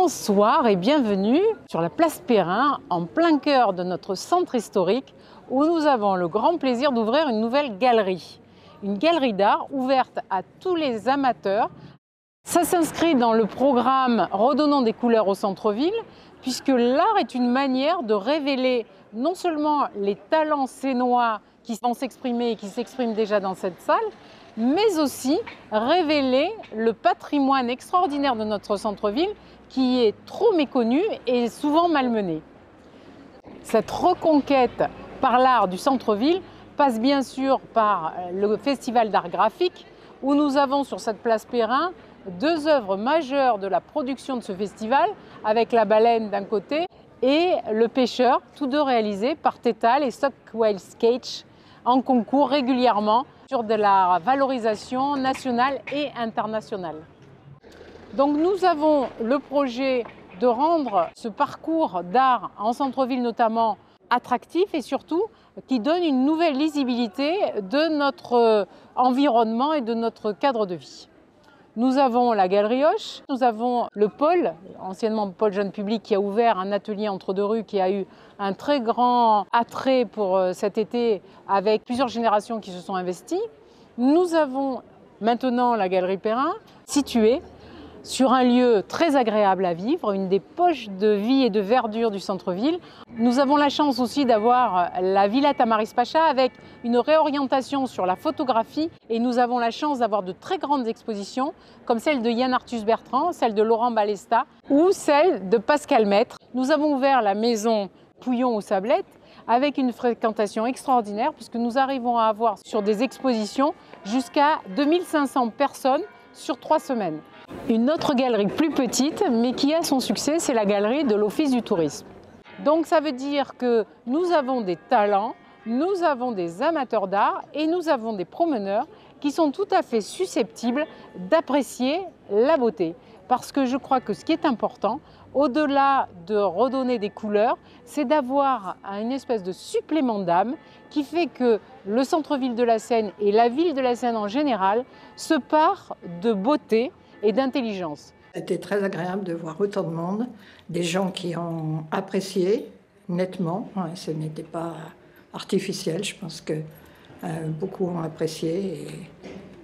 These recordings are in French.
Bonsoir et bienvenue sur la place Perrin, en plein cœur de notre centre historique, où nous avons le grand plaisir d'ouvrir une nouvelle galerie. Une galerie d'art ouverte à tous les amateurs. Ça s'inscrit dans le programme Redonnons des couleurs au centre-ville, puisque l'art est une manière de révéler non seulement les talents sénois qui vont s'exprimer et qui s'expriment déjà dans cette salle, mais aussi révéler le patrimoine extraordinaire de notre centre-ville qui est trop méconnu et souvent malmené. Cette reconquête par l'art du centre-ville passe bien sûr par le Festival d'art graphique, où nous avons sur cette place Perrin deux œuvres majeures de la production de ce festival, avec La Baleine d'un côté et Le Pêcheur, tous deux réalisés par Tétal et Stockwell Sketch, en concours régulièrement sur de la valorisation nationale et internationale. Donc nous avons le projet de rendre ce parcours d'art en centre-ville notamment attractif et surtout qui donne une nouvelle lisibilité de notre environnement et de notre cadre de vie. Nous avons la Galerie Hoche, nous avons le pôle, anciennement pôle jeune public, qui a ouvert un atelier entre deux rues, qui a eu un très grand attrait pour cet été avec plusieurs générations qui se sont investies. Nous avons maintenant la Galerie Perrin, située sur un lieu très agréable à vivre, une des poches de vie et de verdure du centre-ville. Nous avons la chance aussi d'avoir la Villa Tamaris Pacha avec une réorientation sur la photographie et nous avons la chance d'avoir de très grandes expositions comme celle de Yann Arthus Bertrand, celle de Laurent Balesta ou celle de Pascal Maître. Nous avons ouvert la maison Pouillon aux Sablettes avec une fréquentation extraordinaire puisque nous arrivons à avoir sur des expositions jusqu'à 2500 personnes sur 3 semaines. Une autre galerie plus petite, mais qui a son succès, c'est la galerie de l'Office du tourisme. Donc ça veut dire que nous avons des talents, nous avons des amateurs d'art et nous avons des promeneurs qui sont tout à fait susceptibles d'apprécier la beauté. Parce que je crois que ce qui est important, au-delà de redonner des couleurs, c'est d'avoir une espèce de supplément d'âme qui fait que le centre-ville de la Seine et la ville de la Seine en général se parent de beauté et d'intelligence. C'était très agréable de voir autant de monde, des gens qui ont apprécié nettement, ce n'était pas artificiel, je pense que beaucoup ont apprécié et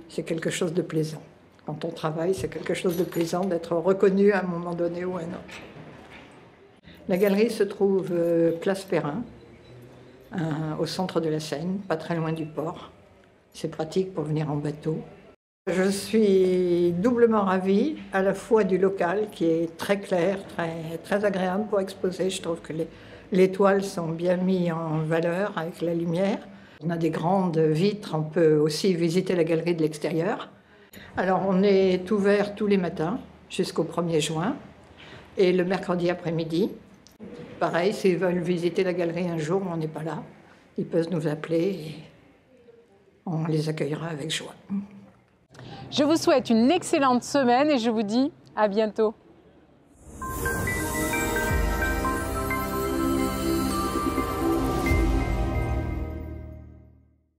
c'est quelque chose de plaisant. Quand on travaille, c'est quelque chose de plaisant d'être reconnu à un moment donné ou à un autre. La galerie se trouve place Perrin, au centre de la Seine, pas très loin du port. C'est pratique pour venir en bateau. Je suis doublement ravie, à la fois du local qui est très clair, très agréable pour exposer. Je trouve que les toiles sont bien mises en valeur avec la lumière. On a des grandes vitres, on peut aussi visiter la galerie de l'extérieur. Alors on est ouvert tous les matins jusqu'au 1er juin et le mercredi après-midi. Pareil, s'ils veulent visiter la galerie un jour où on n'est pas là, ils peuvent nous appeler et on les accueillera avec joie. Je vous souhaite une excellente semaine et je vous dis à bientôt.